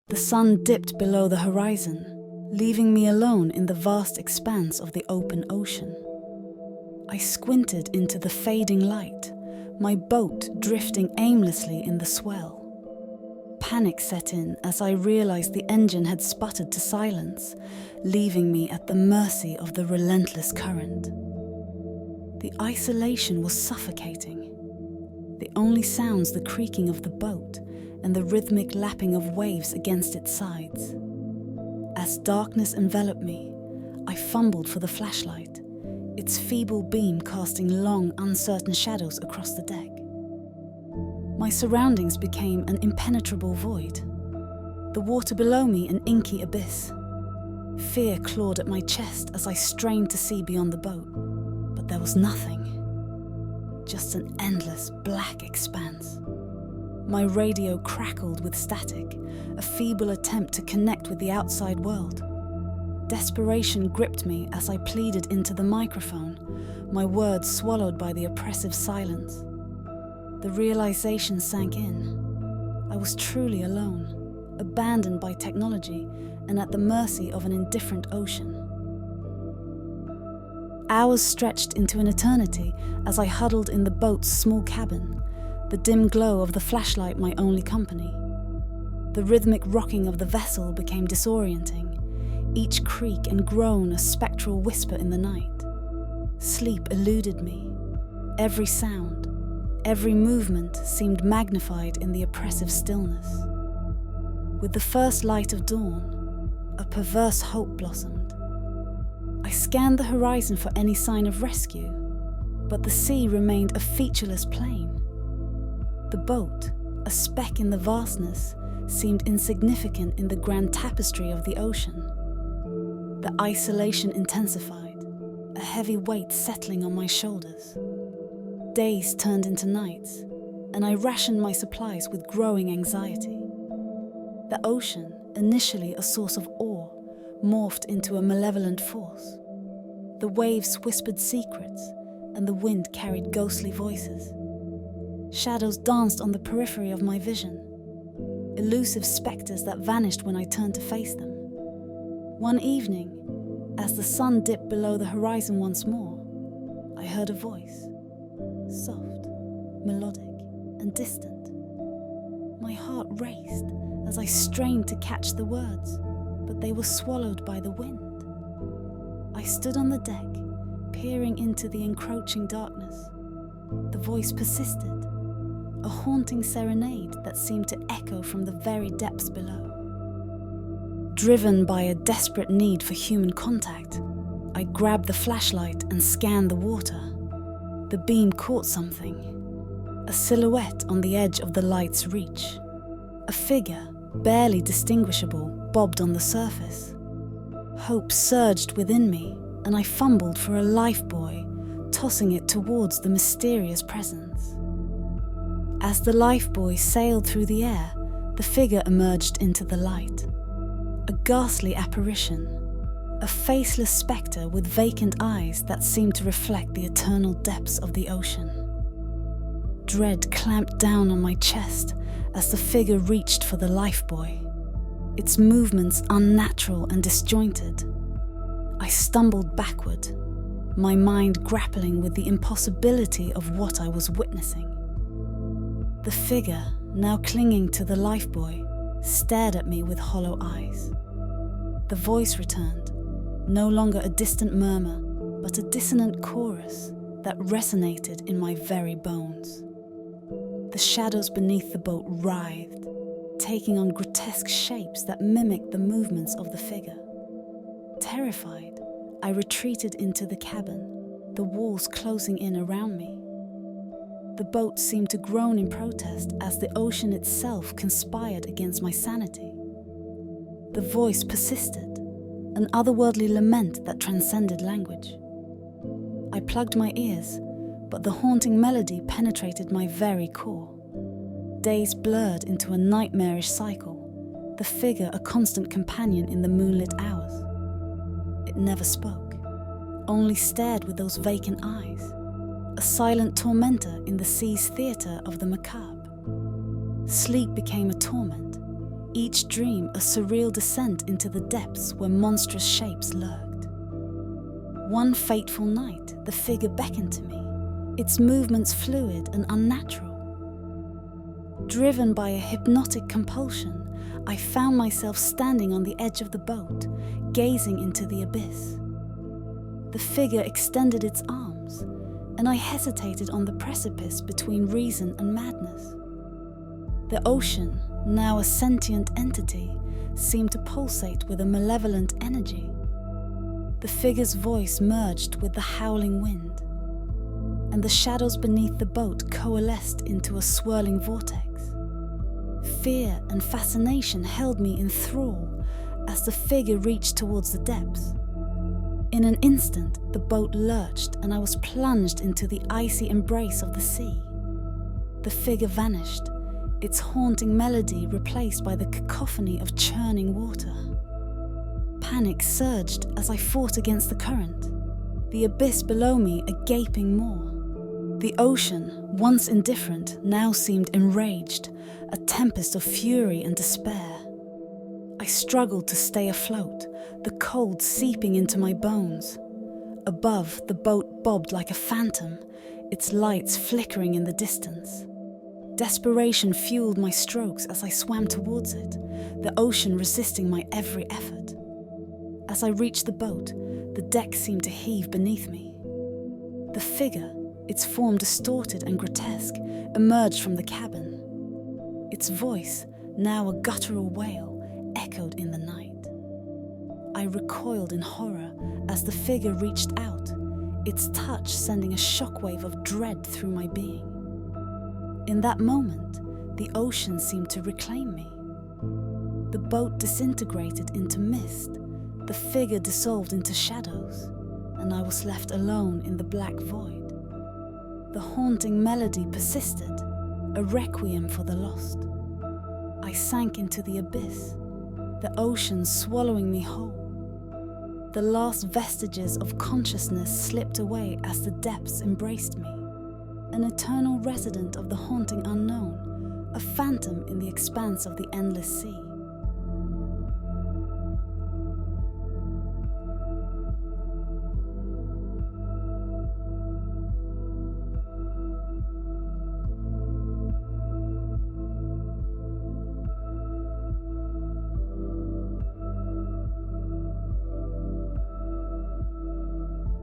The sun dipped below the horizon, leaving me alone in the vast expanse of the open ocean. I squinted into the fading light, my boat drifting aimlessly in the swell. Panic set in as I realized the engine had sputtered to silence, leaving me at the mercy of the relentless current. The isolation was suffocating. The only sounds the creaking of the boat and the rhythmic lapping of waves against its sides. As darkness enveloped me, I fumbled for the flashlight, its feeble beam casting long, uncertain shadows across the deck. My surroundings became an impenetrable void. The water below me an inky abyss. Fear clawed at my chest as I strained to see beyond the boat, but there was nothing. Just an endless black expanse. My radio crackled with static, a feeble attempt to connect with the outside world. Desperation gripped me as I pleaded into the microphone, my words swallowed by the oppressive silence. The realization sank in. I was truly alone, abandoned by technology and at the mercy of an indifferent ocean. Hours stretched into an eternity as I huddled in the boat's small cabin, the dim glow of the flashlight my only company. The rhythmic rocking of the vessel became disorienting, each creak and groan a spectral whisper in the night. Sleep eluded me. Every sound, every movement seemed magnified in the oppressive stillness. With the first light of dawn, a perverse hope blossomed. I scanned the horizon for any sign of rescue, but the sea remained a featureless plain. The boat, a speck in the vastness, seemed insignificant in the grand tapestry of the ocean. The isolation intensified, a heavy weight settling on my shoulders. Days turned into nights, and I rationed my supplies with growing anxiety. The ocean, initially a source of awe, morphed into a malevolent force. The waves whispered secrets, and the wind carried ghostly voices. Shadows danced on the periphery of my vision, elusive spectres that vanished when I turned to face them. One evening, as the sun dipped below the horizon once more, I heard a voice, soft, melodic, and distant. My heart raced as I strained to catch the words, but they were swallowed by the wind. I stood on the deck, peering into the encroaching darkness. The voice persisted, a haunting serenade that seemed to echo from the very depths below. Driven by a desperate need for human contact, I grabbed the flashlight and scanned the water. The beam caught something, a silhouette on the edge of the light's reach. A figure, barely distinguishable, bobbed on the surface. Hope surged within me, and I fumbled for a lifebuoy, tossing it towards the mysterious presence. As the lifebuoy sailed through the air, the figure emerged into the light. A ghastly apparition, a faceless spectre with vacant eyes that seemed to reflect the eternal depths of the ocean. Dread clamped down on my chest as the figure reached for the lifebuoy, its movements unnatural and disjointed. I stumbled backward, my mind grappling with the impossibility of what I was witnessing. The figure, now clinging to the lifebuoy, stared at me with hollow eyes. The voice returned, no longer a distant murmur, but a dissonant chorus that resonated in my very bones. The shadows beneath the boat writhed, taking on grotesque shapes that mimicked the movements of the figure. Terrified, I retreated into the cabin, the walls closing in around me. The boat seemed to groan in protest as the ocean itself conspired against my sanity. The voice persisted, an otherworldly lament that transcended language. I plugged my ears, but the haunting melody penetrated my very core. Days blurred into a nightmarish cycle, the figure a constant companion in the moonlit hours. It never spoke, only stared with those vacant eyes, a silent tormentor in the sea's theatre of the macabre. Sleep became a torment, each dream a surreal descent into the depths where monstrous shapes lurked. One fateful night, the figure beckoned to me, its movements fluid and unnatural. Driven by a hypnotic compulsion, I found myself standing on the edge of the boat, gazing into the abyss. The figure extended its arms, and I hesitated on the precipice between reason and madness. The ocean, now a sentient entity, seemed to pulsate with a malevolent energy. The figure's voice merged with the howling wind, and the shadows beneath the boat coalesced into a swirling vortex. Fear and fascination held me in thrall as the figure reached towards the depths. In an instant, the boat lurched and I was plunged into the icy embrace of the sea. The figure vanished, its haunting melody replaced by the cacophony of churning water. Panic surged as I fought against the current, the abyss below me a gaping maw. The ocean, once indifferent, now seemed enraged, a tempest of fury and despair. I struggled to stay afloat, the cold seeping into my bones. Above, the boat bobbed like a phantom, its lights flickering in the distance. Desperation fueled my strokes as I swam towards it, the ocean resisting my every effort. As I reached the boat, the deck seemed to heave beneath me. The figure, its form distorted and grotesque, emerged from the cabin. Its voice, now a guttural wail, echoed in the night. I recoiled in horror as the figure reached out, its touch sending a shockwave of dread through my being. In that moment, the ocean seemed to reclaim me. The boat disintegrated into mist, the figure dissolved into shadows, and I was left alone in the black void. The haunting melody persisted, a requiem for the lost. I sank into the abyss, the ocean swallowing me whole. The last vestiges of consciousness slipped away as the depths embraced me, an eternal resident of the haunting unknown, a phantom in the expanse of the endless sea.